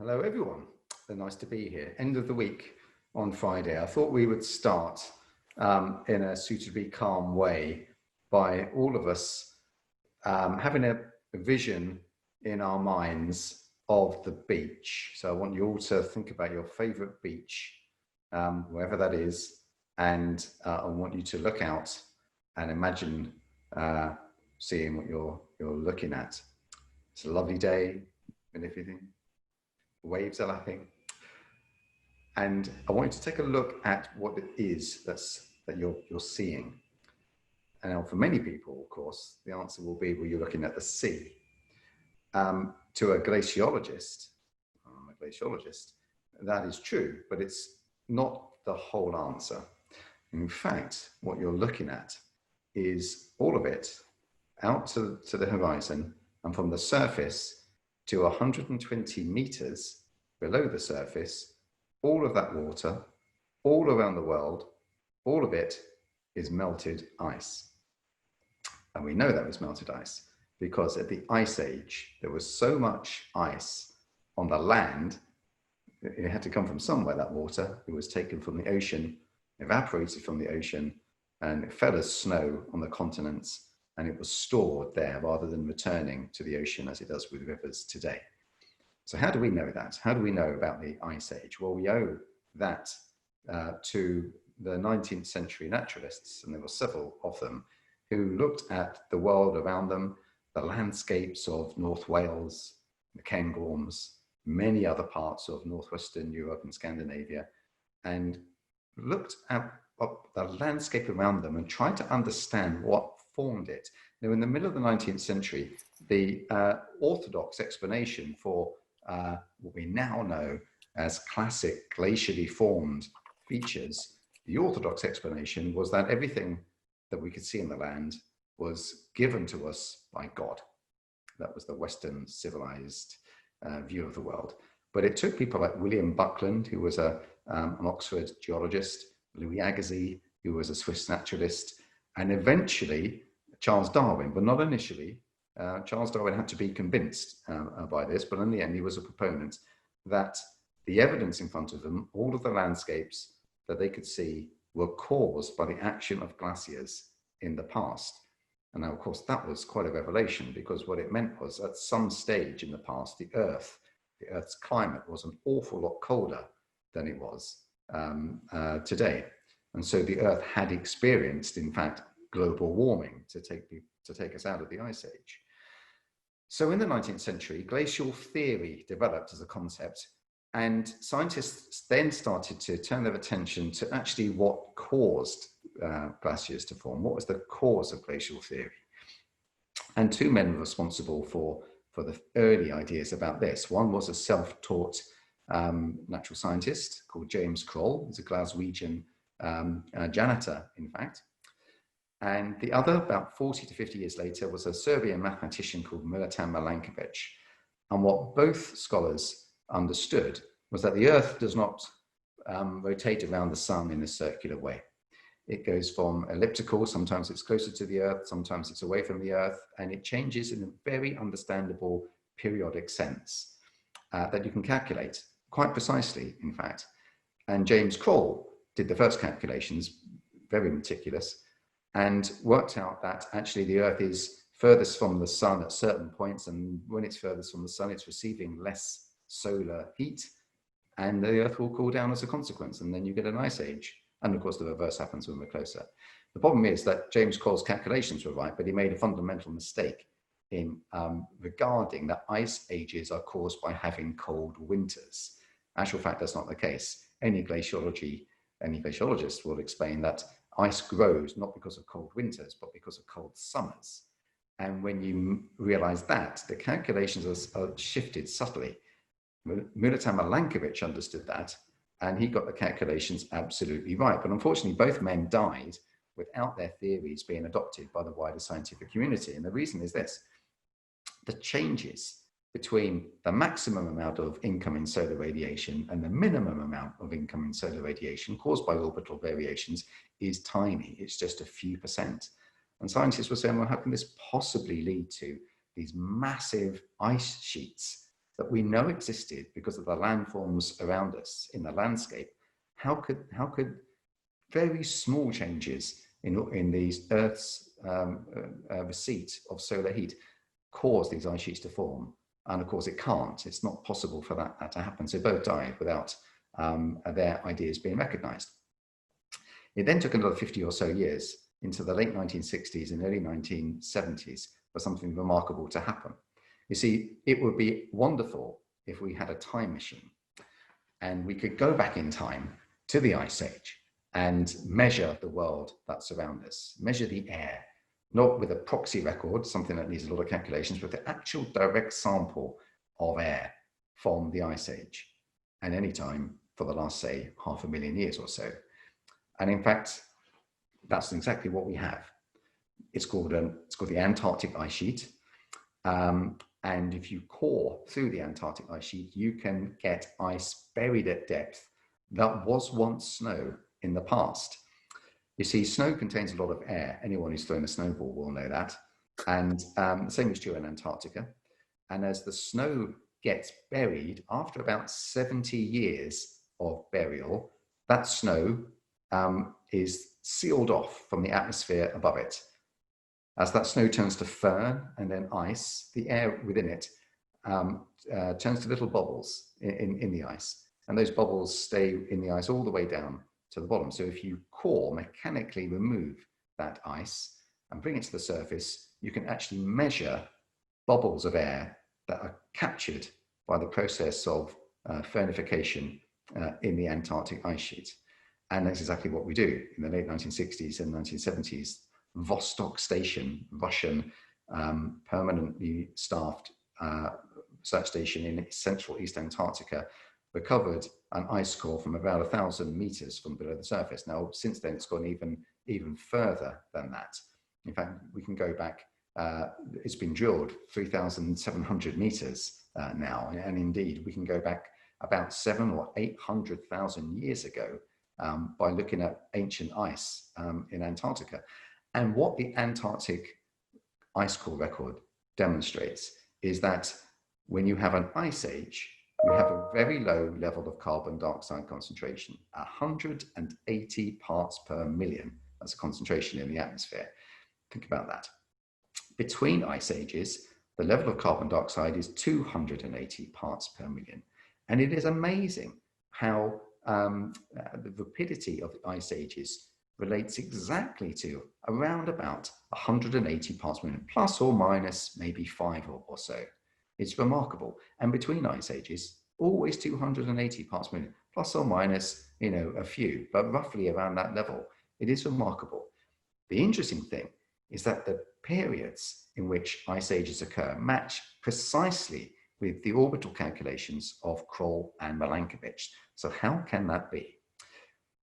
Hello everyone, nice to be here. End of the week on Friday. I thought we would start in a suitably calm way by all of us having a vision in our minds of the beach. So I want you all to think about your favorite beach, wherever that is, and I want you to look out and imagine seeing what you're looking at. It's a lovely day and everything. Waves are lapping, and I want you to take a look at what it is that you're seeing. And now, for many people, of course, the answer will be, well, you're looking at the sea. To a glaciologist, I'm a glaciologist, that is true, but it's not the whole answer. In fact, what you're looking at is all of it out to the horizon, and from the surface to 120 meters below the surface, all of that water, all around the world, all of it is melted ice. And we know that was melted ice because at the Ice Age, there was so much ice on the land, it had to come from somewhere, that water. It was taken from the ocean, evaporated from the ocean, and it fell as snow on the continents, and it was stored there rather than returning to the ocean as it does with rivers today. So how do we know that? How do we know about the Ice Age? Well, we owe that to the 19th century naturalists, and there were several of them, who looked at the world around them, the landscapes of North Wales, the Cairngorms, many other parts of northwestern Europe and Scandinavia, and looked at the landscape around them and tried to understand what formed it. Now, in the middle of the 19th century, the orthodox explanation for what we now know as classic glacially formed features, the orthodox explanation was that everything that we could see in the land was given to us by God. That was the Western civilized view of the world. But it took people like William Buckland, who was an Oxford geologist, Louis Agassiz, who was a Swiss naturalist, and eventually Charles Darwin, but not initially. Charles Darwin had to be convinced by this, but in the end he was a proponent that the evidence in front of them, all of the landscapes that they could see, were caused by the action of glaciers in the past. And now, of course, that was quite a revelation, because what it meant was at some stage in the past, the Earth's climate was an awful lot colder than it was today. And so the Earth had experienced, in fact, global warming to take us out of the Ice Age. So in the 19th century, glacial theory developed as a concept, and scientists then started to turn their attention to actually what caused glaciers to form. What was the cause of glacial theory? And two men were responsible for the early ideas about this. One was a self-taught natural scientist called James Kroll. He's a Glaswegian janitor, in fact. And the other, about 40 to 50 years later, was a Serbian mathematician called Milután Milanković. And what both scholars understood was that the Earth does not rotate around the sun in a circular way. It goes from elliptical, sometimes it's closer to the Earth, sometimes it's away from the Earth, and it changes in a very understandable periodic sense that you can calculate quite precisely, in fact. And James Kroll did the first calculations, very meticulous, and worked out that actually the Earth is furthest from the sun at certain points, and when it's furthest from the sun, it's receiving less solar heat, and the Earth will cool down as a consequence, and then you get an ice age. And of course, the reverse happens when we're closer. The problem is that James Kroll's calculations were right, but he made a fundamental mistake in regarding that ice ages are caused by having cold winters. In actual fact, that's not the case. Any glaciologist will explain that ice grows not because of cold winters, but because of cold summers. And when you realize that, the calculations are shifted subtly. Milután Milanković understood that, and he got the calculations absolutely right. But unfortunately, both men died without their theories being adopted by the wider scientific community. And the reason is this: the changes between the maximum amount of incoming solar radiation and the minimum amount of incoming solar radiation caused by orbital variations is tiny. It's just a few percent. And scientists were saying, well, how can this possibly lead to these massive ice sheets that we know existed because of the landforms around us in the landscape, how could very small changes in these Earth's receipt of solar heat cause these ice sheets to form? And of course it can't. It's not possible for that to happen. So both died without their ideas being recognized. It then took another 50 or so years into the late 1960s and early 1970s for something remarkable to happen. You see, it would be wonderful if we had a time machine and we could go back in time to the Ice Age and measure the world that surrounds us, measure the air, not with a proxy record, something that needs a lot of calculations, but the actual direct sample of air from the Ice Age at any time for the last, say, 500,000 years or so. And in fact, that's exactly what we have. It's called the Antarctic Ice Sheet. And if you core through the Antarctic Ice Sheet, you can get ice buried at depth that was once snow in the past. You see, snow contains a lot of air. Anyone who's thrown a snowball will know that. And the same is true in Antarctica. And as the snow gets buried, after about 70 years of burial, that snow is sealed off from the atmosphere above it. As that snow turns to firn and then ice, the air within it turns to little bubbles in the ice. And those bubbles stay in the ice all the way down to the bottom. So if you core, mechanically remove that ice and bring it to the surface, you can actually measure bubbles of air that are captured by the process of fernification in the Antarctic ice sheet. And that's exactly what we do. In the late 1960s and 1970s, Vostok Station, Russian permanently staffed research station in central East Antarctica, recovered an ice core from about 1,000 meters from below the surface. Now, since then, it's gone even further than that. In fact, we can go back, it's been drilled 3,700 meters now. And indeed, we can go back about 700,000 or 800,000 years ago by looking at ancient ice in Antarctica. And what the Antarctic ice core record demonstrates is that when you have an ice age, you have a very low level of carbon dioxide concentration, 180 parts per million. That's a concentration in the atmosphere. Think about that. Between ice ages, the level of carbon dioxide is 280 parts per million. And it is amazing how the rapidity of the ice ages relates exactly to around about 180 parts per million, plus or minus maybe 5 or so. It's remarkable. And between ice ages, always 280 parts per million, plus or minus, a few, but roughly around that level. It is remarkable. The interesting thing is that the periods in which ice ages occur match precisely with the orbital calculations of Kroll and Milankovitch. So how can that be?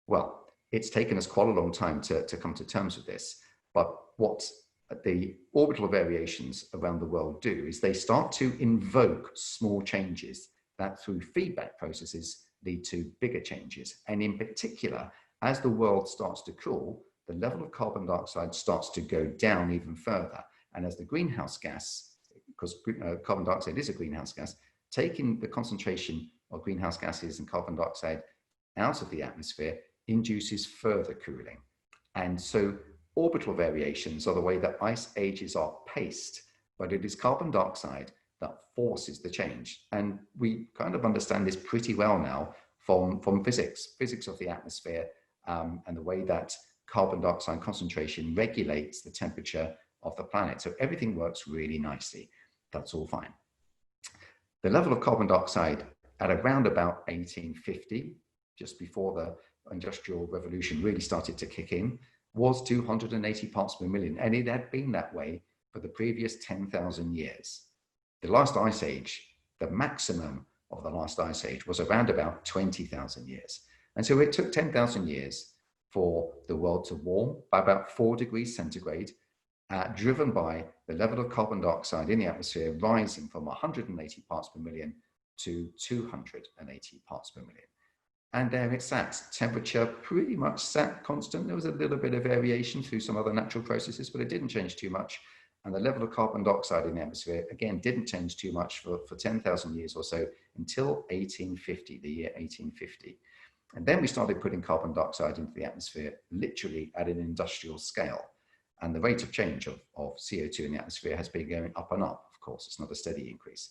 Well, it's taken us quite a long time to come to terms with this, but what the orbital variations around the world do is they start to invoke small changes that through feedback processes lead to bigger changes. And in particular, as the world starts to cool, the level of carbon dioxide starts to go down even further. And as the greenhouse gas, because carbon dioxide is a greenhouse gas, taking the concentration of greenhouse gases and carbon dioxide out of the atmosphere induces further cooling. And so orbital variations are the way that ice ages are paced, but it is carbon dioxide that forces the change. And we kind of understand this pretty well now from physics of the atmosphere, and the way that carbon dioxide concentration regulates the temperature of the planet. So everything works really nicely. That's all fine. The level of carbon dioxide at around about 1850, just before the Industrial Revolution really started to kick in, was 280 parts per million. And it had been that way for the previous 10,000 years. The last ice age, the maximum of the last ice age, was around about 20,000 years. And so it took 10,000 years for the world to warm by about 4 degrees centigrade, driven by the level of carbon dioxide in the atmosphere rising from 180 parts per million to 280 parts per million. And there it sat. Temperature pretty much sat constant. There was a little bit of variation through some other natural processes, but it didn't change too much. And the level of carbon dioxide in the atmosphere, again, didn't change too much for 10,000 years or so until 1850, the year 1850. And then we started putting carbon dioxide into the atmosphere, literally at an industrial scale. And the rate of change of CO2 in the atmosphere has been going up and up. Of course, it's not a steady increase.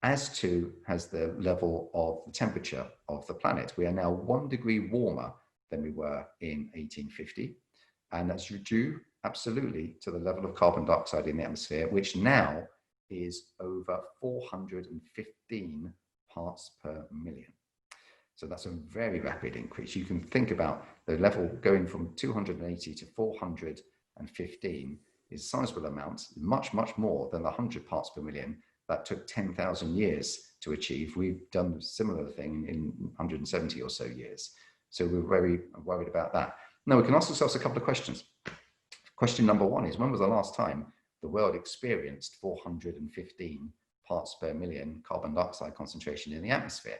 As too has the level of the temperature of the planet. We are now 1 degree warmer than we were in 1850. And that's due absolutely to the level of carbon dioxide in the atmosphere, which now is over 415 parts per million. So that's a very rapid increase. You can think about the level going from 280 to 415 is a sizable amount, much, much more than the 100 parts per million that took 10,000 years to achieve. We've done a similar thing in 170 or so years. So we're very worried about that. Now, we can ask ourselves a couple of questions. Question number one is, when was the last time the world experienced 415 parts per million carbon dioxide concentration in the atmosphere?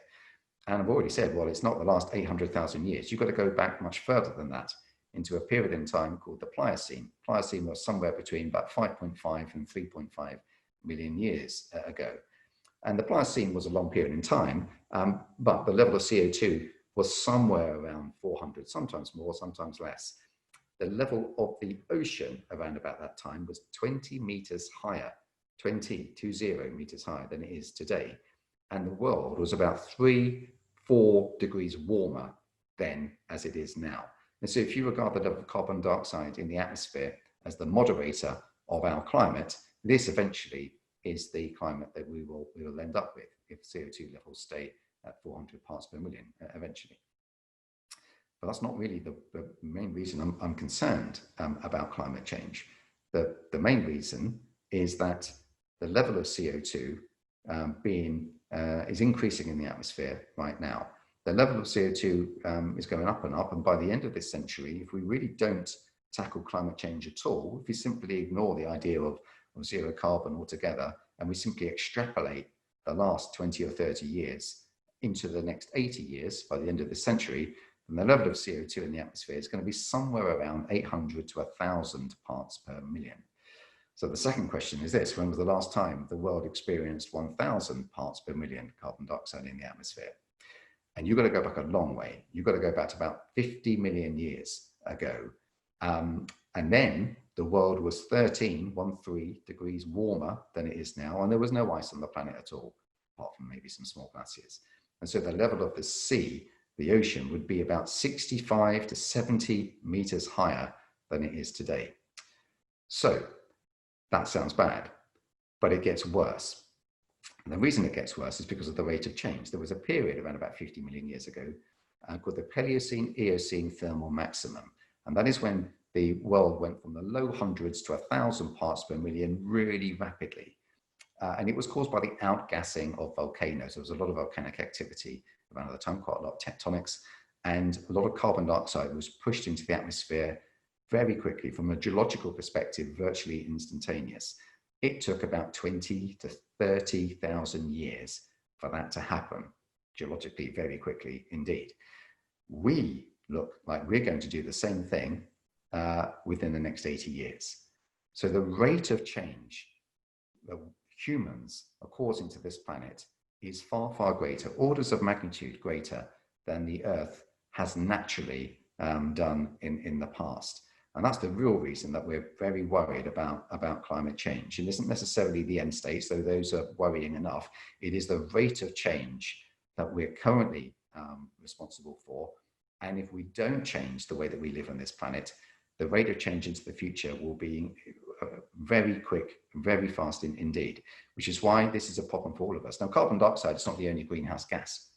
And I've already said, well, it's not the last 800,000 years. You've got to go back much further than that into a period in time called the Pliocene. Pliocene was somewhere between about 5.5 and 3.5 million years ago. And the Pliocene was a long period in time, but the level of CO2 was somewhere around 400, sometimes more, sometimes less. The level of the ocean around about that time was 20 meters higher, 20 meters higher than it is today. And the world was about 3-4 degrees warmer then as it is now. And so if you regard the level of carbon dioxide in the atmosphere as the moderator of our climate, this eventually is the climate that we will end up with if CO2 levels stay at 400 parts per million eventually. But that's not really the main reason I'm concerned about climate change. The main reason is that the level of CO2 is increasing in the atmosphere right now. The level of CO2 is going up, and by the end of this century, if we really don't tackle climate change at all, if we simply ignore the idea of zero carbon altogether, and we simply extrapolate the last 20 or 30 years into the next 80 years, by the end of this century, then the level of CO2 in the atmosphere is going to be somewhere around 800 to 1,000 parts per million. So the second question is this: when was the last time the world experienced 1,000 parts per million carbon dioxide in the atmosphere? And you've got to go back a long way. You've got to go back to about 50 million years ago. And then the world was 13 degrees warmer than it is now, and there was no ice on the planet at all, apart from maybe some small glaciers. And so the level of the sea, the ocean, would be about 65 to 70 meters higher than it is today. So that sounds bad, but it gets worse. And the reason it gets worse is because of the rate of change. There was a period around about 50 million years ago called the Paleocene-Eocene thermal maximum. And that is when the world went from the low hundreds to 1,000 parts per million really rapidly. And it was caused by the outgassing of volcanoes. There was a lot of volcanic activity around the time, quite a lot of tectonics, and a lot of carbon dioxide was pushed into the atmosphere very quickly. From a geological perspective, virtually instantaneous. It took about 20 to 30,000 years for that to happen, geologically, very quickly indeed. We look like we're going to do the same thing within the next 80 years. So the rate of change that humans are causing to this planet is far, far greater, orders of magnitude greater than the Earth has naturally done in the past. And that's the real reason that we're very worried about climate change. It isn't necessarily the end state, though those are worrying enough. It is the rate of change that we're currently responsible for. And if we don't change the way that we live on this planet, the rate of change into the future will be very quick, very fast indeed, which is why this is a problem for all of us. Now, carbon dioxide is not the only greenhouse gas.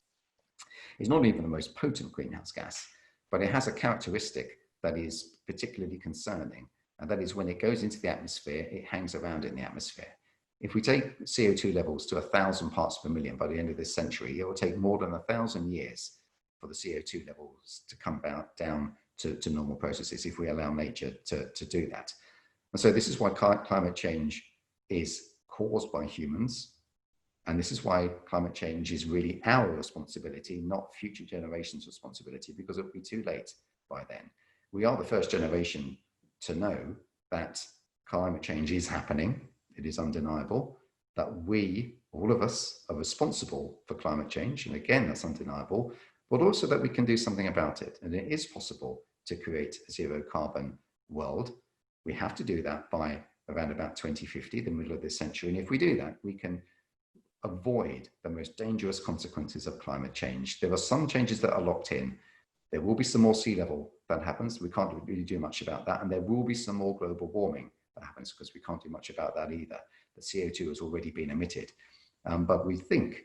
It's not even the most potent greenhouse gas, but it has a characteristic that is particularly concerning, and that is when it goes into the atmosphere, it hangs around in the atmosphere. If we take CO2 levels to 1,000 parts per million by the end of this century, it will take more than 1,000 years for the CO2 levels to come down to normal processes if we allow nature to do that. And so this is why climate change is caused by humans. And this is why climate change is really our responsibility, not future generations' responsibility, because it will be too late by then. We are the first generation to know that climate change is happening. It is undeniable that we, all of us, are responsible for climate change. And again, that's undeniable, but also that we can do something about it. And it is possible to create a zero carbon world. We have to do that by around about 2050, the middle of this century. And if we do that, we can avoid the most dangerous consequences of climate change. There are some changes that are locked in. There will be some more sea level that happens. We can't really do much about that. And there will be some more global warming that happens, because we can't do much about that either. The CO2 has already been emitted. But we think,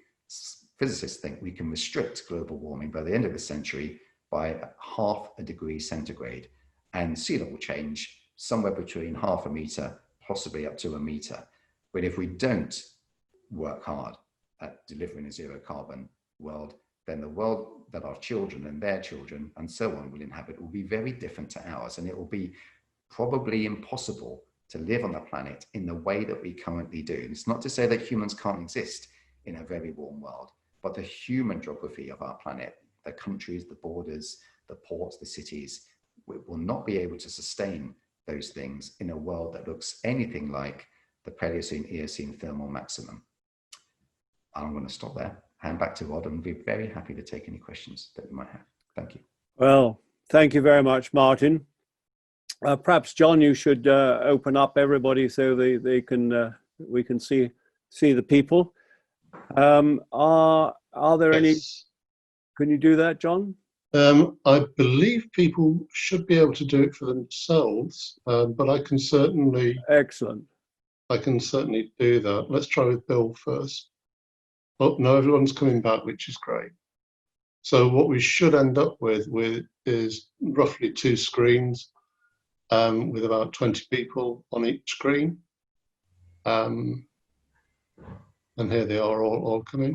physicists think, we can restrict global warming by the end of the century by 0.5 degree centigrade, and sea level change somewhere between 0.5 meter, possibly up to 1 meter. But if we don't work hard at delivering a zero carbon world, then the world that our children and their children and so on will inhabit will be very different to ours. And it will be probably impossible to live on the planet in the way that we currently do. It's not to say that humans can't exist in a very warm world, but the human geography of our planet, the countries, the borders, the ports, the cities, we will not be able to sustain those things in a world that looks anything like the Paleocene-Eocene thermal maximum. I'm going to stop there, hand back to Rod, and be very happy to take any questions that you might have. Thank you. Well, thank you very much, Martin. Perhaps, John, you should open up everybody so they can we can see the people. Are there any? Can you do that, John? I believe people should be able to do it for themselves, but I can certainly. Excellent. I can certainly do that. Let's try with Bill first. Oh no, everyone's coming back, which is great. So what we should end up with is roughly 2 screens, with about 20 people on each screen. And here they are all coming.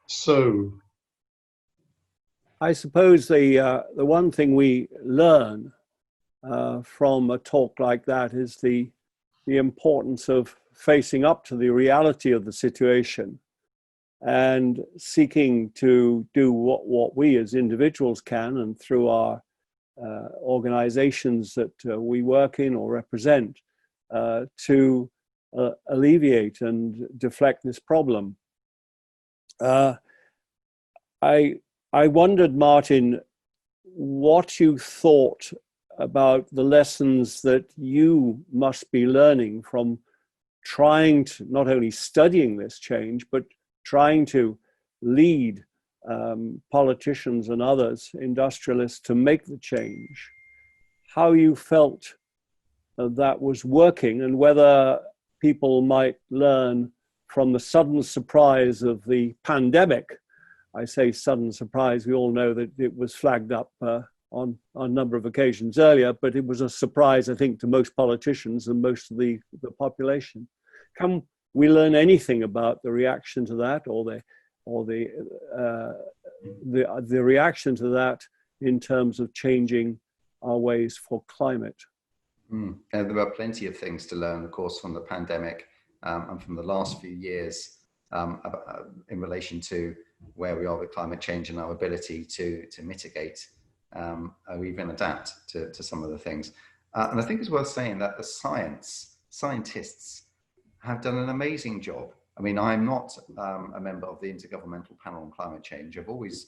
So I suppose the one thing we learn from a talk like that is the importance of facing up to the reality of the situation and seeking to do what we as individuals can, and through our organizations that we work in or represent, to alleviate and deflect this problem. I wondered, Martin, what you thought about the lessons that you must be learning from trying to, not only studying this change, but trying to lead politicians and others, industrialists, to make the change. How you felt that was working, and whether people might learn from the sudden surprise of the pandemic. I say sudden surprise, we all know that it was flagged up on a number of occasions earlier, but it was a surprise, I think, to most politicians and most of the population. Can we learn anything about the reaction to that, or the reaction to that in terms of changing our ways for climate? There are plenty of things to learn, of course, from the pandemic and from the last few years in relation to where we are with climate change and our ability to mitigate or even adapt to some of the things. And I think it's worth saying that the scientists have done an amazing job. I mean, I'm not a member of the Intergovernmental Panel on Climate Change. I've always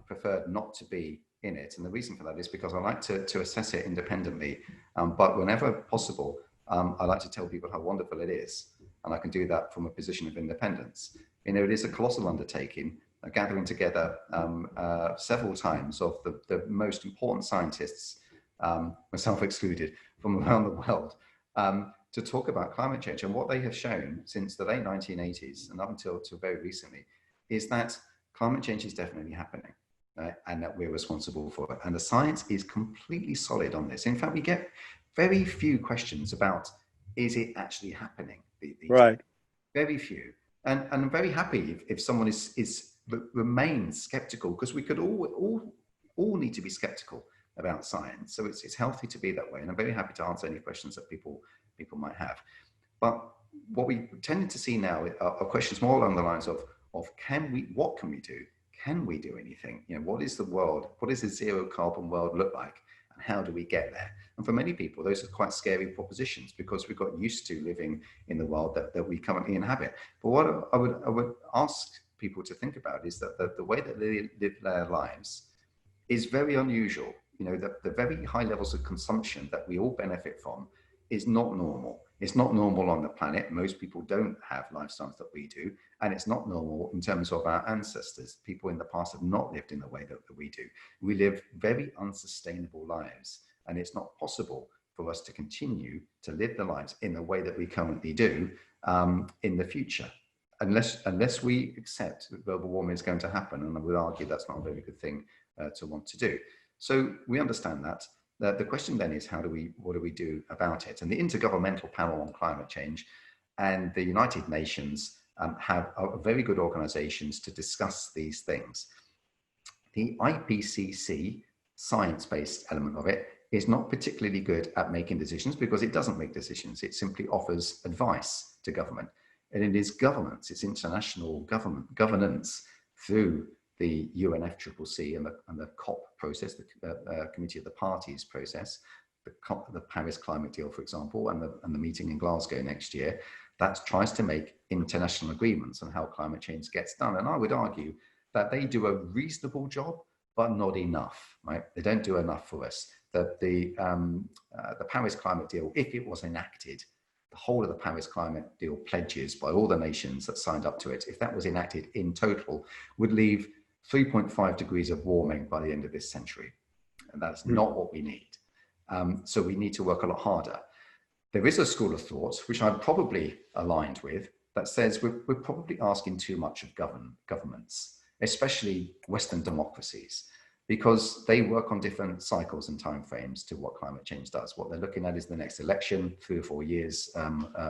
preferred not to be in it. And the reason for that is because I like to assess it independently. But whenever possible, I like to tell people how wonderful it is. And I can do that from a position of independence. You know, it is a colossal undertaking, gathering together several times of the most important scientists, myself excluded, from around the world, to talk about climate change. And what they have shown since the late 1980s and up until very recently is that climate change is definitely happening, right? And that we're responsible for it. And the science is completely solid on this. In fact, we get very few questions about, is it actually happening? Right. Very few. And I'm very happy if someone remains skeptical, because we could all need to be skeptical about science. So it's healthy to be that way. And I'm very happy to answer any questions that people might have. But what we tended to see now are questions more along the lines of what can we do? Can we do anything? You know, what is the world? What does a zero carbon world look like? And how do we get there? And for many people, those are quite scary propositions because we've got used to living in the world that we currently inhabit. But what I would ask people to think about is that the way that they live their lives is very unusual. You know, the very high levels of consumption that we all benefit from is not normal. It's not normal on the planet. Most people don't have lifestyles that we do. And it's not normal in terms of our ancestors. People in the past have not lived in the way that we do. We live very unsustainable lives. And it's not possible for us to continue to live the lives in the way that we currently do in the future. Unless we accept that global warming is going to happen. And I would argue that's not a very good thing to want to do. So we understand that. The question then is, what do we do about it? And the Intergovernmental Panel on Climate Change and the United Nations are very good organizations to discuss these things. The IPCC, science-based element of it, is not particularly good at making decisions because it doesn't make decisions. It simply offers advice to government. And it is governments, it's international governance through the UNFCCC and the COP process, the Committee of the Parties process, the Paris Climate Deal, for example, and the meeting in Glasgow next year, that tries to make international agreements on how climate change gets done. And I would argue that they do a reasonable job, but not enough, right? They don't do enough for us. The Paris Climate Deal, if it was enacted, the whole of the Paris Climate Deal pledges by all the nations that signed up to it, if that was enacted in total, would leave 3.5 degrees of warming by the end of this century. And that's not what we need. So we need to work a lot harder. There is a school of thought, which I'm probably aligned with, that says we're probably asking too much of governments, especially Western democracies, because they work on different cycles and timeframes to what climate change does. What they're looking at is the next election, 3 or 4 years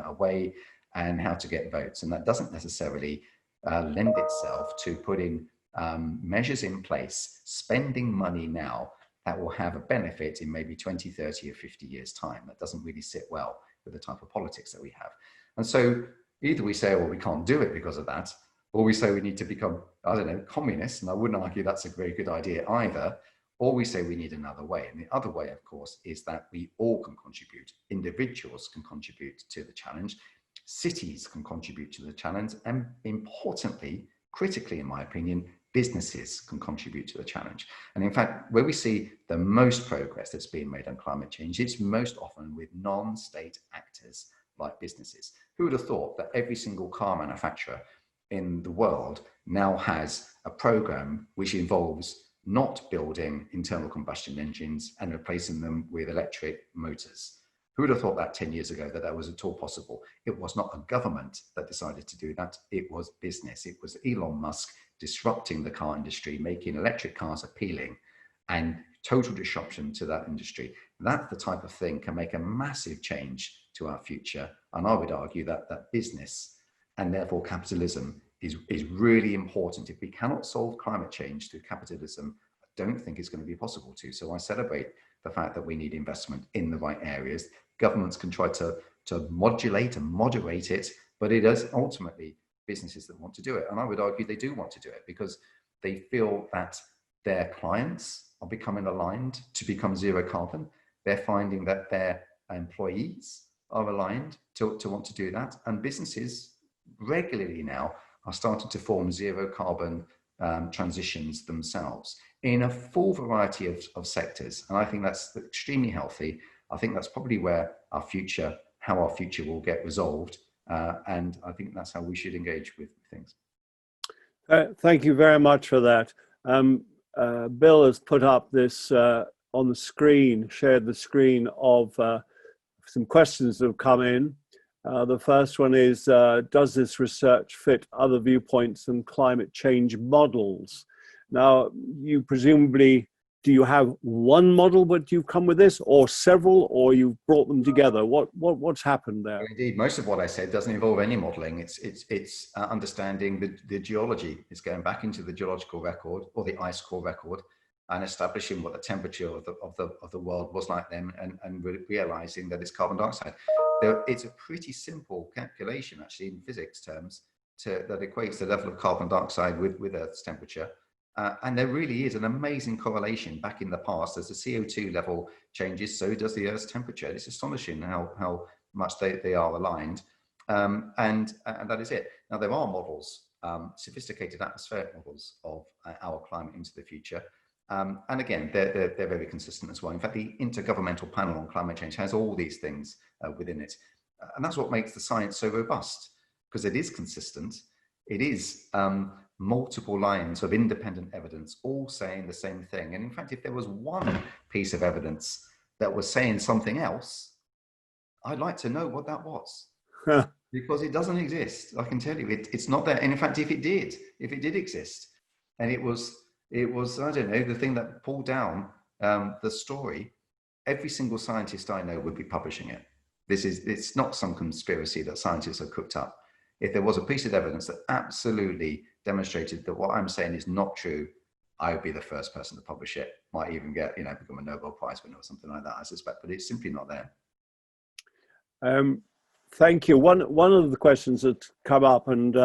away, and how to get votes. And that doesn't necessarily lend itself to putting measures in place, spending money now that will have a benefit in maybe 20, 30 or 50 years time. That doesn't really sit well with the type of politics that we have. And so either we say, well, we can't do it because of that, or we say we need to become, I don't know, communists, and I wouldn't argue that's a very good idea either, or we say we need another way. And the other way, of course, is that we all can contribute. Individuals can contribute to the challenge, cities can contribute to the challenge, and importantly, critically, in my opinion, businesses can contribute to the challenge. And in fact, where we see the most progress that's being made on climate change, it's most often with non-state actors like businesses. Who would have thought that every single car manufacturer in the world now has a program which involves not building internal combustion engines and replacing them with electric motors? Who would have thought that 10 years ago, that was at all possible? It was not a government that decided to do that. It was business. It was Elon Musk disrupting the car industry, making electric cars appealing, and total disruption to that industry. That the type of thing can make a massive change to our future. And I would argue that business and therefore capitalism is really important. If we cannot solve climate change through capitalism, I don't think it's going to be possible to. So I celebrate the fact that we need investment in the right areas. Governments can try to modulate and moderate it, but it is ultimately businesses that want to do it. And I would argue they do want to do it because they feel that their clients are becoming aligned to become zero carbon. They're finding that their employees are aligned to want to do that. And businesses regularly now are starting to form zero carbon transitions themselves in a full variety of sectors. And I think that's extremely healthy. I think that's probably where how our future will get resolved. And I think that's how we should engage with things. Thank you very much for that. Bill has put up this on the screen, shared the screen of some questions that have come in. The first one is, does this research fit other viewpoints and climate change models? Now, you presumably, do you have one model but you've come with this, or several, or you've brought them together? What's happened there? Indeed, most of what I said doesn't involve any modeling. It's understanding the geology. It's going back into the geological record or the ice core record and establishing what the temperature of the world was like then, and realizing that it's carbon dioxide. It's a pretty simple calculation, actually, in physics terms, that equates the level of carbon dioxide with Earth's temperature. And there really is an amazing correlation back in the past. As the CO2 level changes, so does the Earth's temperature. It's astonishing how much they are aligned. And that is it. Now, there are models, sophisticated atmospheric models of our climate into the future. And again, they're very consistent as well. In fact, the Intergovernmental Panel on Climate Change has all these things within it. And that's what makes the science so robust, because it is consistent. It is multiple lines of independent evidence, all saying the same thing. And in fact, if there was one piece of evidence that was saying something else, I'd like to know what that was. Because it doesn't exist. I can tell you, it's not there. And in fact, if it did exist, and it was, I don't know, the thing that pulled down the story, every single scientist I know would be publishing it. It's not some conspiracy that scientists have cooked up. If there was a piece of evidence that absolutely demonstrated that what I'm saying is not true, I would be the first person to publish it. Might even get, become a Nobel Prize winner or something like that, I suspect, but it's simply not there. Thank you. One of the questions that come up, and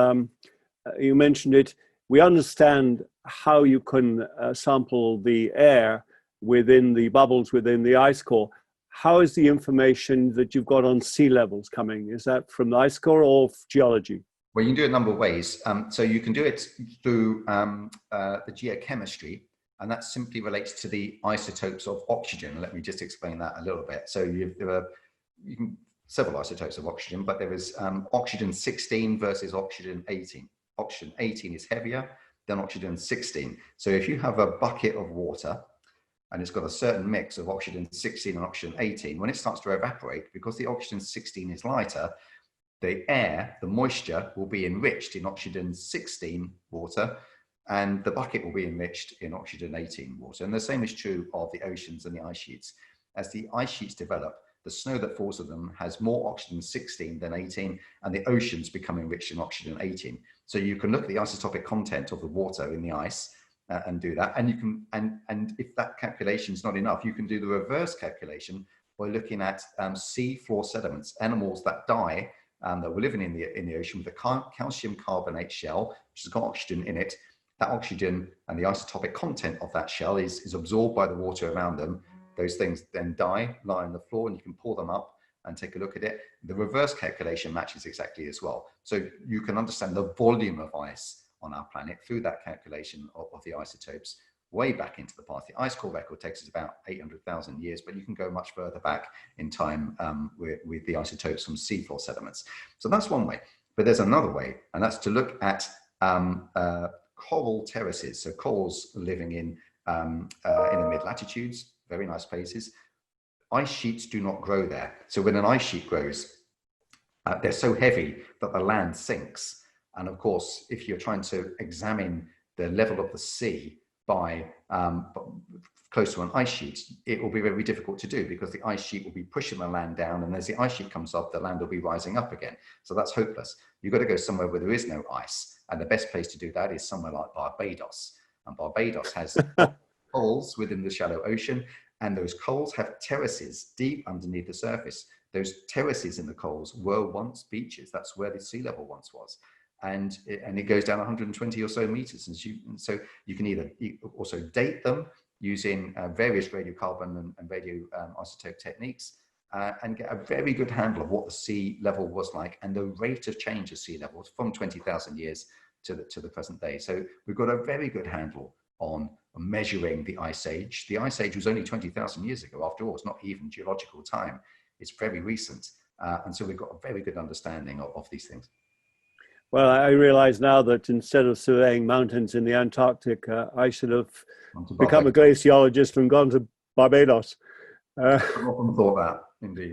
you mentioned it, we understand how you can sample the air within the bubbles within the ice core. How is the information that you've got on sea levels coming? Is that from the ice core or geology? Well, you can do it a number of ways. So you can do it through the geochemistry, and that simply relates to the isotopes of oxygen. Let me just explain that a little bit. So there are several isotopes of oxygen, but there is oxygen 16 versus oxygen 18. Oxygen 18 is heavier than oxygen 16. So if you have a bucket of water and it's got a certain mix of oxygen 16 and oxygen 18, when it starts to evaporate, because the oxygen 16 is lighter, the air, the moisture, will be enriched in oxygen 16 water, and the bucket will be enriched in oxygen 18 water. And the same is true of the oceans and the ice sheets. As the ice sheets develop, the snow that falls on them has more oxygen 16 than 18, and the oceans become enriched in oxygen 18. So you can look at the isotopic content of the water in the ice and do that. And you can, and if that calculation is not enough, you can do the reverse calculation by looking at sea floor sediments, animals that die that were living in the ocean with a calcium carbonate shell, which has got oxygen in it. That oxygen and the isotopic content of that shell is absorbed by the water around them. Those things then die, lie on the floor, and you can pull them up and take a look at it. The reverse calculation matches exactly as well. So you can understand the volume of ice on our planet through that calculation of the isotopes way back into the past. The ice core record takes us about 800,000 years, but you can go much further back in time with the isotopes from seafloor sediments. So that's one way. But there's another way, and that's to look at coral terraces. So corals living in the mid-latitudes, very nice places. Ice sheets do not grow there. So when an ice sheet grows, they're so heavy that the land sinks. And of course, if you're trying to examine the level of the sea by close to an ice sheet, it will be very difficult to do, because the ice sheet will be pushing the land down, and as the ice sheet comes up, the land will be rising up again. So that's hopeless. You've got to go somewhere where there is no ice. And the best place to do that is somewhere like Barbados. And Barbados has corals within the shallow ocean, and those corals have terraces deep underneath the surface. Those terraces in the corals were once beaches. That's where the sea level once was. And it goes down 120 or so meters. And so you can either also date them using various radiocarbon and radio isotope techniques, and get a very good handle of what the sea level was like and the rate of change of sea levels from 20,000 years to the present day. So we've got a very good handle on measuring the ice age. The ice age was only 20,000 years ago. After all, it's not even geological time. It's very recent. And so we've got a very good understanding of these things. Well, I realize now that instead of surveying mountains in the Antarctic, I should have become a glaciologist and gone to Barbados. I've often thought that, indeed.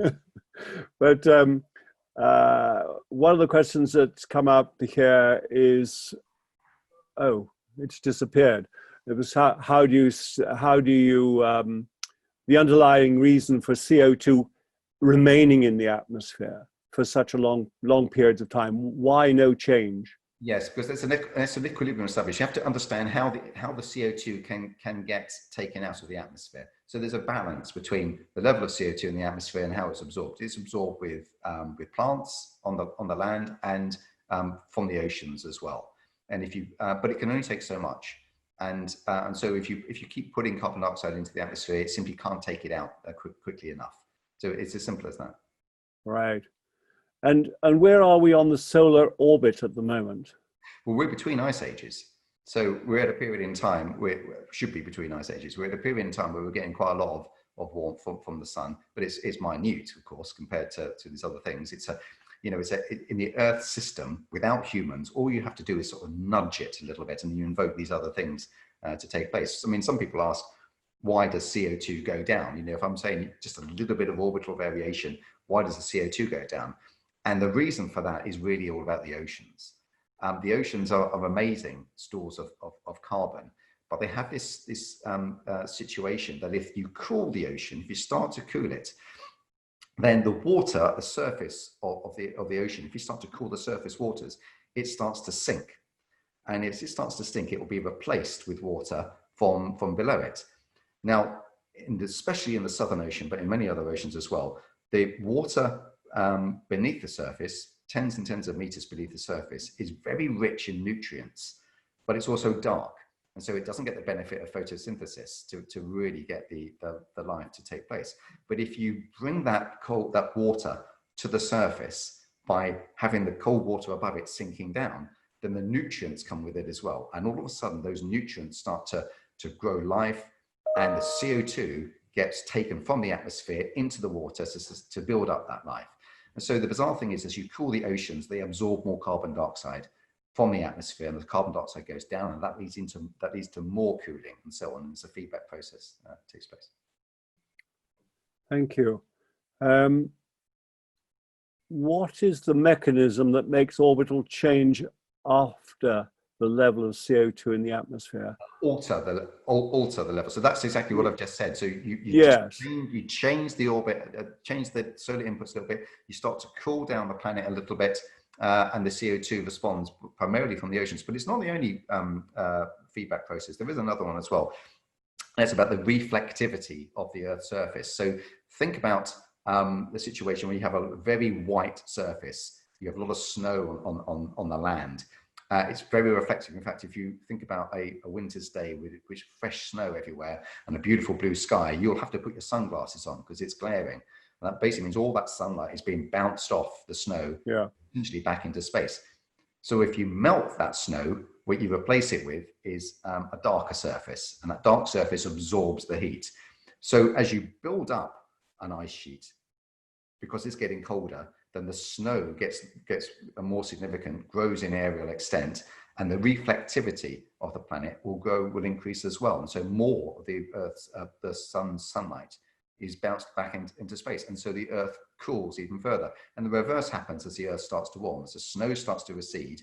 But one of the questions that's come up here is, oh, it's disappeared. It was how do you the underlying reason for CO2 remaining in the atmosphere for such a long periods of time? Why no change? Yes, because there's an equilibrium established. You have to understand how the CO2 can get taken out of the atmosphere. So there's a balance between the level of CO2 in the atmosphere and how it's absorbed. It's absorbed with plants on the land and from the oceans as well. And but it can only take so much. And so if you keep putting carbon dioxide into the atmosphere, it simply can't take it out quickly enough. So it's as simple as that. Right. And where are we on the solar orbit at the moment? Well, we're between ice ages. So we're at a period in time where should be between ice ages. We're at a period in time where we're getting quite a lot of warmth from the sun, but it's minute, of course, compared to these other things. In the Earth system, without humans, all you have to do is sort of nudge it a little bit, and you invoke these other things to take place. I mean, some people ask, why does CO2 go down? If I'm saying just a little bit of orbital variation, why does the CO2 go down? And the reason for that is really all about the oceans. The oceans are amazing stores of carbon, but they have this situation that if you cool the ocean, if you start to cool it, then the water at the surface of the ocean, if you start to cool the surface waters, it starts to sink. And as it starts to sink, it will be replaced with water from below it. Now, especially in the Southern Ocean, but in many other oceans as well, the water beneath the surface, tens and tens of meters beneath the surface, is very rich in nutrients, but it's also dark. And so it doesn't get the benefit of photosynthesis to really get the life to take place. But if you bring that water to the surface by having the cold water above it sinking down, then the nutrients come with it as well. And all of a sudden, those nutrients start to grow life, and the CO2 gets taken from the atmosphere into the water to build up that life. And so the bizarre thing is, as you cool the oceans, they absorb more carbon dioxide from the atmosphere, and the carbon dioxide goes down, and that leads to more cooling, and so on. And it's a feedback process takes place. Thank you. What is the mechanism that makes orbital change after the level of CO2 in the atmosphere? Alter the level. So that's exactly what I've just said. So you change the orbit, change the solar inputs a little bit. You start to cool down the planet a little bit, and the CO2 responds primarily from the oceans. But it's not the only feedback process. There is another one as well. It's about the reflectivity of the Earth's surface. So think about the situation where you have a very white surface. You have a lot of snow on the land. It's very reflective. In fact, if you think about a winter's day with fresh snow everywhere and a beautiful blue sky, you'll have to put your sunglasses on because it's glaring. And that basically means all that sunlight is being bounced off the snow, essentially back into space. So if you melt that snow, what you replace it with is a darker surface, and that dark surface absorbs the heat. So as you build up an ice sheet, because it's getting colder, then the snow gets more significant, grows in aerial extent, and the reflectivity of the planet will increase as well. And so more of the sun's sunlight is bounced back into space. And so the Earth cools even further. And the reverse happens as the Earth starts to warm. As the snow starts to recede,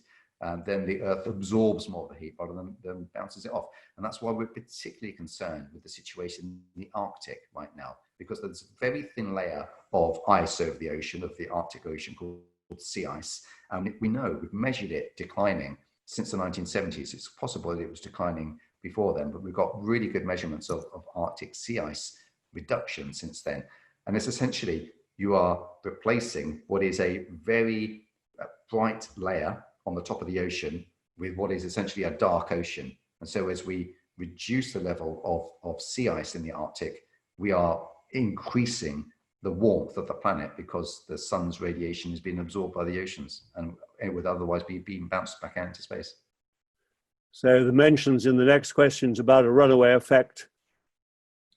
then the Earth absorbs more of the heat rather than bounces it off. And that's why we're particularly concerned with the situation in the Arctic right now, because there's a very thin layer of ice over the ocean, of the Arctic Ocean, called sea ice. And we know, we've measured it declining since the 1970s. It's possible that it was declining before then, but we've got really good measurements of Arctic sea ice reduction since then. And it's essentially, you are replacing what is a very bright layer on the top of the ocean with what is essentially a dark ocean. And so as we reduce the level of sea ice in the Arctic, we are increasing the warmth of the planet because the sun's radiation has been absorbed by the oceans, and it would otherwise be being bounced back out into space. So the mentions in the next questions about a runaway effect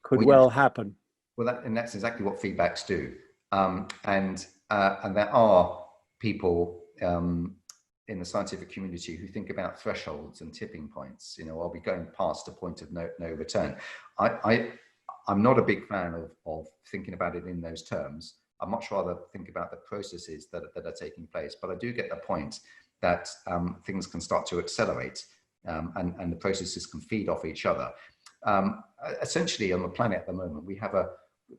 could well happen. Well, that's exactly what feedbacks do. And there are people in the scientific community who think about thresholds and tipping points. Are we going past a point of no return? I'm not a big fan of thinking about it in those terms. I'd much rather think about the processes that are taking place. But I do get the point that things can start to accelerate and the processes can feed off each other. Essentially, on the planet at the moment, we have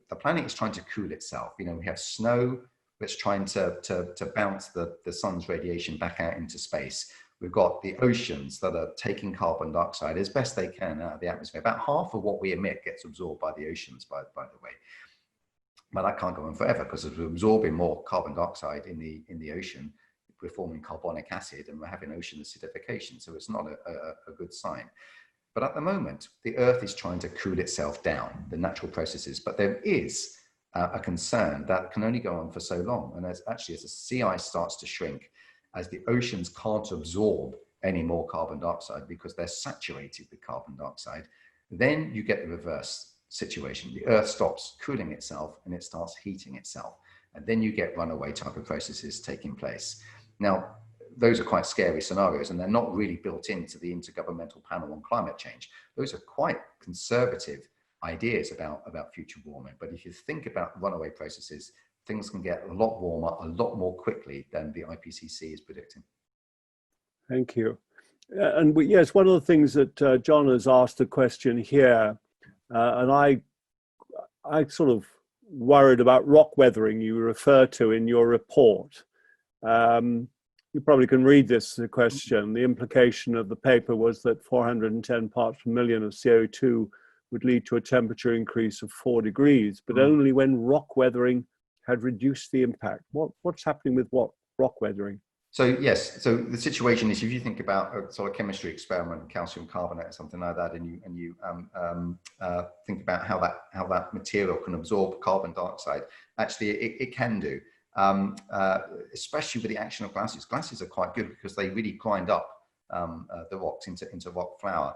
the planet is trying to cool itself. We have snow that's trying to bounce the sun's radiation back out into space. We've got the oceans that are taking carbon dioxide as best they can out of the atmosphere. About half of what we emit gets absorbed by the oceans, by the way. But that can't go on forever, because as we're absorbing more carbon dioxide in the ocean, we're forming carbonic acid and we're having ocean acidification. So it's not a good sign. But at the moment, the Earth is trying to cool itself down, the natural processes. But there is a concern that can only go on for so long. And as the sea ice starts to shrink, as the oceans can't absorb any more carbon dioxide because they're saturated with carbon dioxide, then you get the reverse situation. The Earth stops cooling itself and it starts heating itself. And then you get runaway type of processes taking place. Now, those are quite scary scenarios, and they're not really built into the Intergovernmental Panel on Climate Change. Those are quite conservative ideas about future warming. But if you think about runaway processes, things can get a lot warmer, a lot more quickly than the IPCC is predicting. Thank you. Yes, one of the things that John has asked a question here, and I sort of worried about rock weathering you refer to in your report. You probably can read this question. The implication of the paper was that 410 parts per million of CO2 would lead to a temperature increase of 4 degrees, but only when rock weathering had reduced the impact. What's happening with rock weathering? So yes, so the situation is, if you think about a sort of chemistry experiment, calcium carbonate or something like that, and you think about how that material can absorb carbon dioxide, actually it can do. Especially with the action of glaciers. Glaciers are quite good because they really grind up the rocks into rock flour,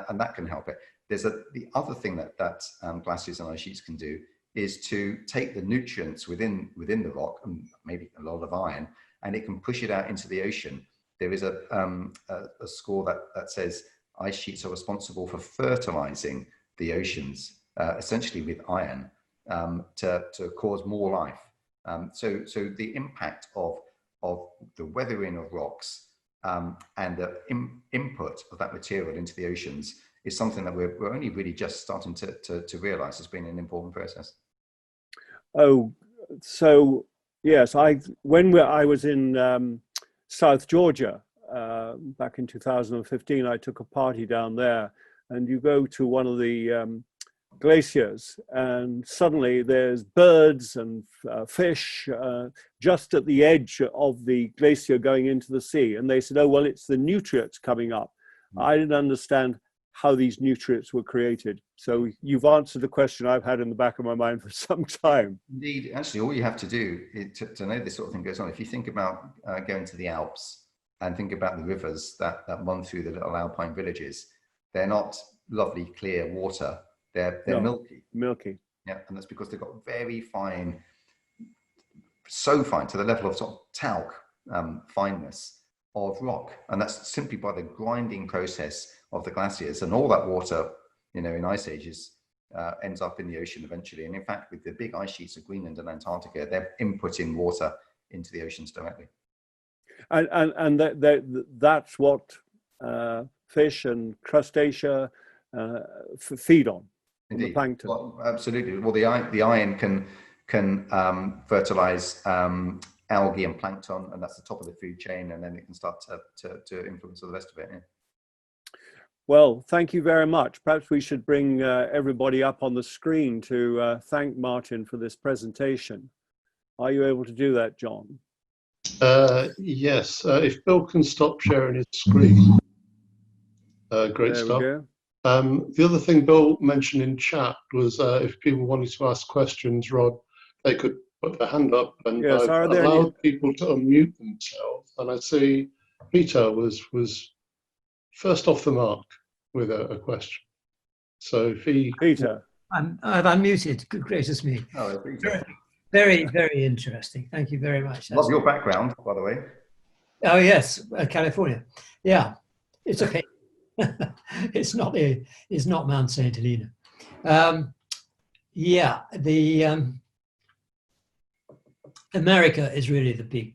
and that can help it. There's the other thing that glaciers and ice sheets can do is to take the nutrients within the rock, and maybe a lot of iron, and it can push it out into the ocean. There is a score that says ice sheets are responsible for fertilizing the oceans, essentially with iron, to cause more life. So the impact of the weathering of rocks and the input of that material into the oceans is something that we're only really just starting to realize has been an important process. Oh, so yes, when I was in South Georgia back in 2015, I took a party down there, and you go to one of the glaciers, and suddenly there's birds and fish just at the edge of the glacier going into the sea. And they said, oh, well, it's the nutrients coming up. I didn't understand how these nutrients were created. So you've answered a question I've had in the back of my mind for some time. Indeed, actually, all you have to do is to know this sort of thing goes on. If you think about going to the Alps and think about the rivers that run through the little alpine villages, they're not lovely, clear water. They're milky. Yeah, and that's because they've got very fine, so fine to the level of sort of talc fineness of rock, and that's simply by the grinding process of the glaciers. And all that water, in ice ages, ends up in the ocean eventually. And in fact, with the big ice sheets of Greenland and Antarctica, they're inputting water into the oceans directly. And that's what fish and crustacea feed on. Indeed. The plankton. Well, absolutely. Well, the iron can fertilize algae and plankton, and that's the top of the food chain, and then it can start to influence all the rest of it. Yeah. Well, thank you very much. Perhaps we should bring everybody up on the screen to thank Martin for this presentation. Are you able to do that, John? Yes. If Bill can stop sharing his screen. Great there stuff. We go. The other thing Bill mentioned in chat was if people wanted to ask questions, Rod, they could put their hand up, and yes, I've allowed people to unmute themselves. And I see Peter was first off the mark with a question. So if he... Peter. I've unmuted. Good gracious me. Oh, Peter. Very, very interesting. Thank you very much. Love your background, by the way. Oh yes, California. Yeah, it's okay. It's not Mount Saint Helena. Yeah, the America is really the big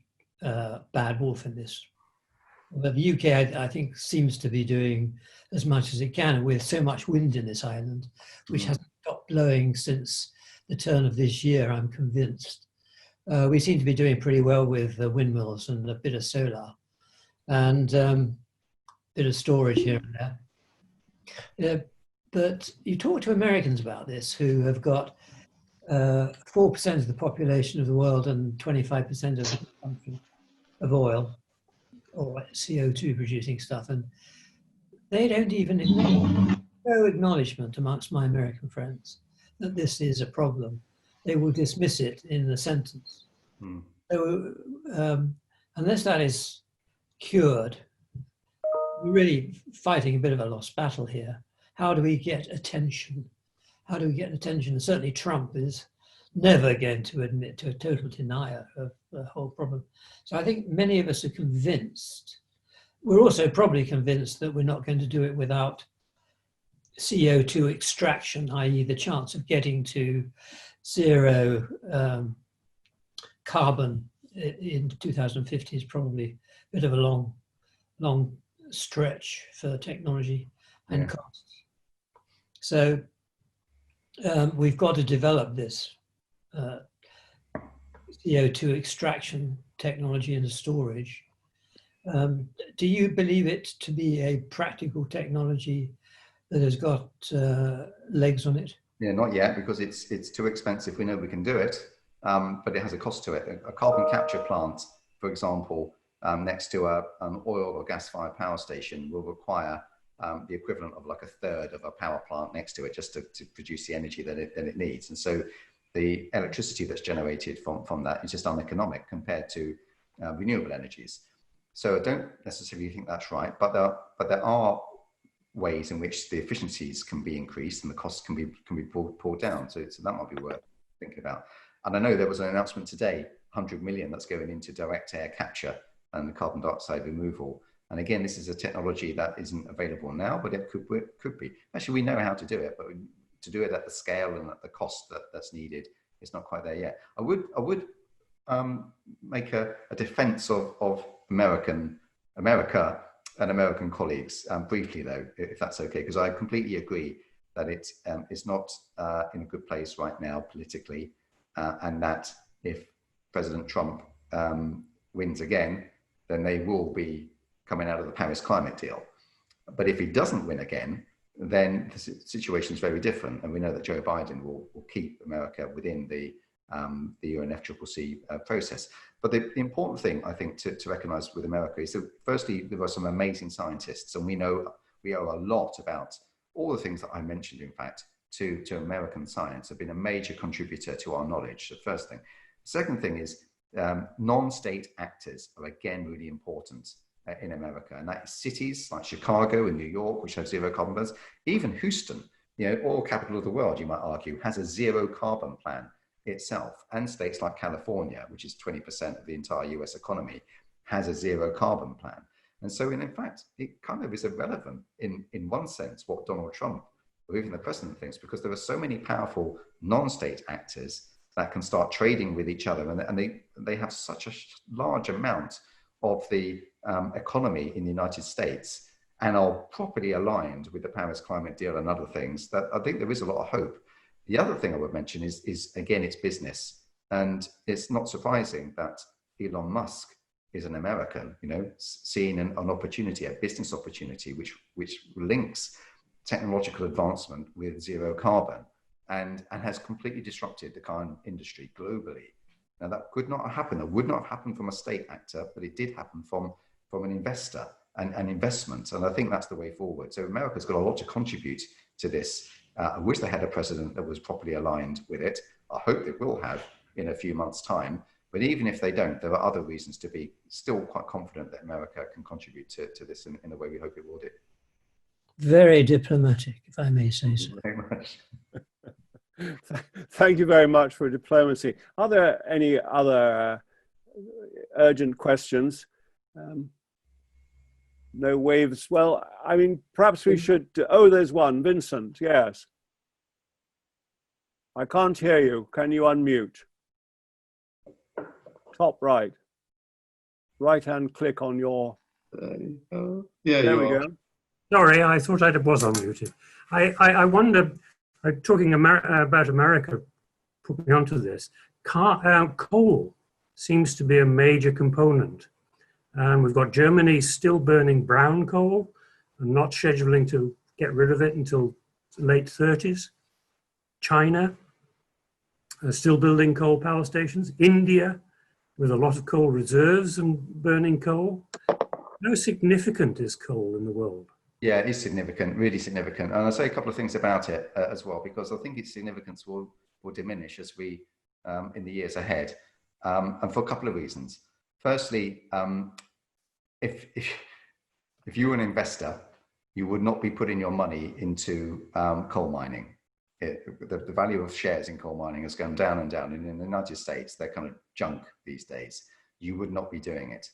bad wolf in this. But the UK, I think, seems to be doing as much as it can with so much wind in this island, which hasn't stopped blowing since the turn of this year, I'm convinced. We seem to be doing pretty well with windmills and a bit of solar and a bit of storage here and there. But you talk to Americans about this who have got 4% of the population of the world and 25% of the country of oil or CO2 producing stuff, and They don't even acknowledge, no acknowledgement amongst my American friends that this is a problem. They will dismiss it in a sentence. So unless that is cured, we're really fighting a bit of a lost battle here. How do we get attention? How do we get attention? And certainly Trump is never going to admit to a total denier of the whole problem. So I think many of us are convinced. We're also probably convinced that we're not going to do it without CO2 extraction, i.e. the chance of getting to zero carbon in 2050 is probably a bit of a long stretch for technology and costs. So we've got to develop this CO2 extraction technology and storage. Do you believe it to be a practical technology that has got legs on it? Yeah, not yet, because it's too expensive. We know we can do it, but it has a cost to it. A carbon capture plant, for example, next to an oil or gas-fired power station will require the equivalent of like a third of a power plant next to it just to produce the energy that it needs. And so the electricity that's generated from that is just uneconomic compared to renewable energies. So I don't necessarily think that's right, but there are ways in which the efficiencies can be increased and the costs can be pulled down. So that might be worth thinking about. And I know there was an announcement today, 100 million that's going into direct air capture and the carbon dioxide removal. And again, this is a technology that isn't available now, but it could be. Actually, we know how to do it, but to do it at the scale and at the cost that's needed, it's not quite there yet. I would make a defense of America and American colleagues briefly, though, if that's okay, because I completely agree that it's not in a good place right now politically, and that if President Trump wins again, then they will be coming out of the Paris climate deal. But if he doesn't win again, then the situation is very different, and we know that Joe Biden will keep America within the UNFCCC process. But the important thing, I think, to recognize with America is that, firstly, there are some amazing scientists, and we know we owe a lot about all the things that I mentioned, in fact, to American science have been a major contributor to our knowledge, the first thing. The second thing is non-state actors are, again, really important in America, and that is cities like Chicago and New York, which have zero carbon plans. Even Houston, oil capital of the world, you might argue, has a zero carbon plan itself, and states like California, which is 20% of the entire US economy, has a zero carbon plan. And so in fact, it kind of is irrelevant in one sense what Donald Trump or even the president thinks, because there are so many powerful non-state actors that can start trading with each other, and they have such a large amount of the economy in the United States and are properly aligned with the Paris climate deal and other things, that I think there is a lot of hope. The other thing I would mention is again, it's business. And it's not surprising that Elon Musk is an American, seeing an opportunity, a business opportunity, which links technological advancement with zero carbon and has completely disrupted the car industry globally. Now, that could not have happened. That would not have happened from a state actor, but it did happen from an investor and investment. And I think that's the way forward. So America's got a lot to contribute to this. I wish they had a president that was properly aligned with it. I hope they will have in a few months' time. But even if they don't, there are other reasons to be still quite confident that America can contribute to this in the way we hope it will do. Very diplomatic, if I may say so. Very much. Thank you very much for diplomacy. Are there any other urgent questions? No waves. Well, I mean, perhaps we should. Oh, there's one. Vincent, yes. I can't hear you. Can you unmute? Top right. Right-hand click on your. Yeah, there we go. Sorry, I thought I was unmuted. I wonder, talking about America, put me onto this. Coal seems to be a major component. We've got Germany still burning brown coal and not scheduling to get rid of it until late 30s. China still building coal power stations. India with a lot of coal reserves and burning coal. How significant is coal in the world? Yeah, it is significant, really significant. And I'll say a couple of things about it as well, because I think its significance will diminish as we, in the years ahead, and for a couple of reasons. Firstly, if you were an investor, you would not be putting your money into coal mining. The value of shares in coal mining has gone down and down. And in the United States, they're kind of junk these days. You would not be doing it.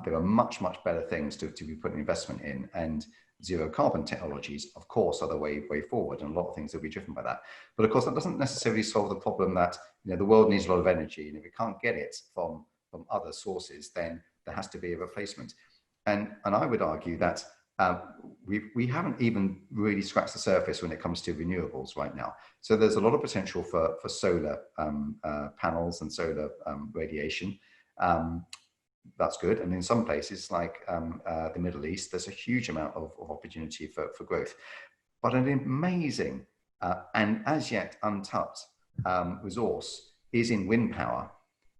There are much, much better things to be putting investment in, and zero carbon technologies, of course, are the way forward, and a lot of things will be driven by that. But of course, that doesn't necessarily solve the problem that, you know, the world needs a lot of energy, and if we can't get it from other sources, then there has to be a replacement. And I would argue that we haven't even really scratched the surface when it comes to renewables right now. So there's a lot of potential for solar panels and solar radiation. That's good. And in some places like the Middle East, there's a huge amount of opportunity for growth. But an amazing and as yet untapped resource is in wind power,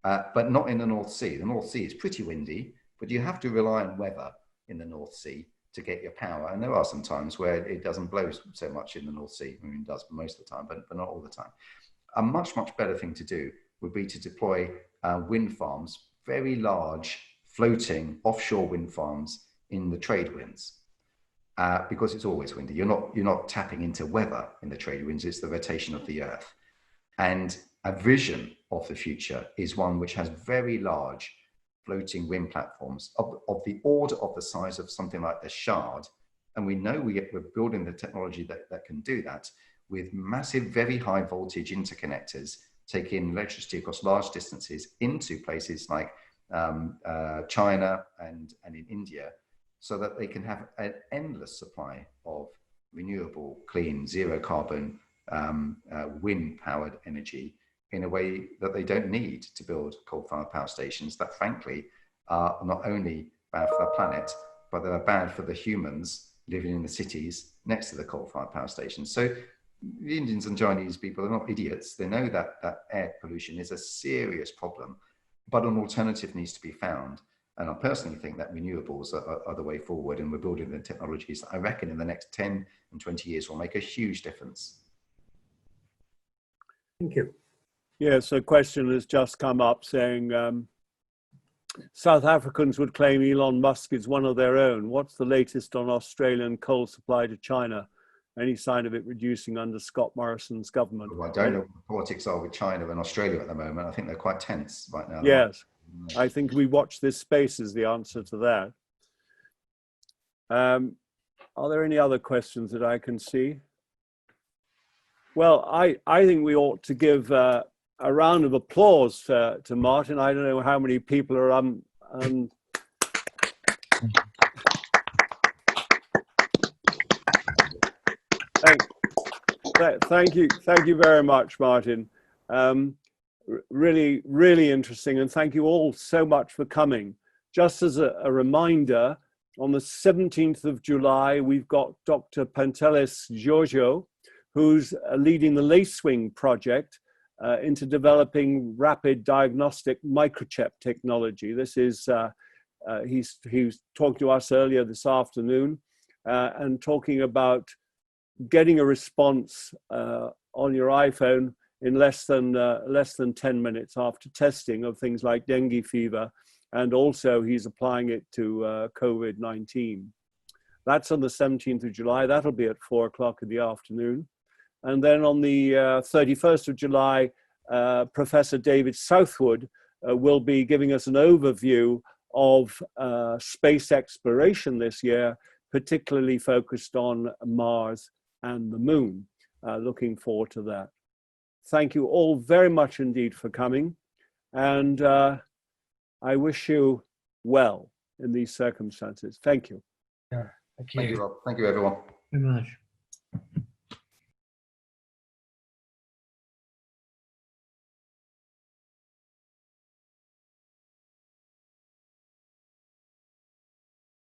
but not in the North Sea. The North Sea is pretty windy, but you have to rely on weather in the North Sea to get your power. And there are some times where it doesn't blow so much in the North Sea. I mean, it does most of the time, but not all the time. A much, much better thing to do would be to deploy wind farms, very large floating offshore wind farms in the trade winds, because it's always windy. You're not tapping into weather in the trade winds, it's the rotation of the earth. And a vision of the future is one which has very large floating wind platforms of the order of the size of something like the Shard. And we know we're building the technology that can do that, with massive, very high voltage interconnectors taking electricity across large distances into places like China and in India, so that they can have an endless supply of renewable, clean, zero carbon wind powered energy in a way that they don't need to build coal-fired power stations that frankly are not only bad for the planet, but they're bad for the humans living in the cities next to the coal-fired power stations. So the Indians and Chinese people are not idiots. They know that air pollution is a serious problem, but an alternative needs to be found. And I personally think that renewables are the way forward, and we're building the technologies that I reckon in the next 10 and 20 years will make a huge difference. Thank you. Yes, a question has just come up saying South Africans would claim Elon Musk is one of their own. What's the latest on Australian coal supply to China? Any sign of it reducing under Scott Morrison's government? Well, I don't know what the politics are with China and Australia at the moment. I think they're quite tense right now. Yes, I think we watch this space is the answer to that. Are there any other questions that I can see? Well, I think we ought to give a round of applause to Martin. I don't know how many people are Thank you very much, Martin. Really, really interesting, and thank you all so much for coming. Just as a reminder, on the 17th of July, we've got Dr. Pantelis Giorgio, who's leading the Lacewing project into developing rapid diagnostic microchip technology. This is, he was talking to us earlier this afternoon and talking about getting a response on your iPhone in less than 10 minutes after testing of things like dengue fever, and also he's applying it to COVID-19. That's on the 17th of July. That'll be at 4 o'clock in the afternoon. And then on the 31st of July, Professor David Southwood will be giving us an overview of space exploration this year, particularly focused on Mars and the Moon. Looking forward to that. Thank you all very much indeed for coming, and I wish you well in these circumstances. Thank you. Yeah, thank you. Thank you, Rob. Thank you, everyone. Very much.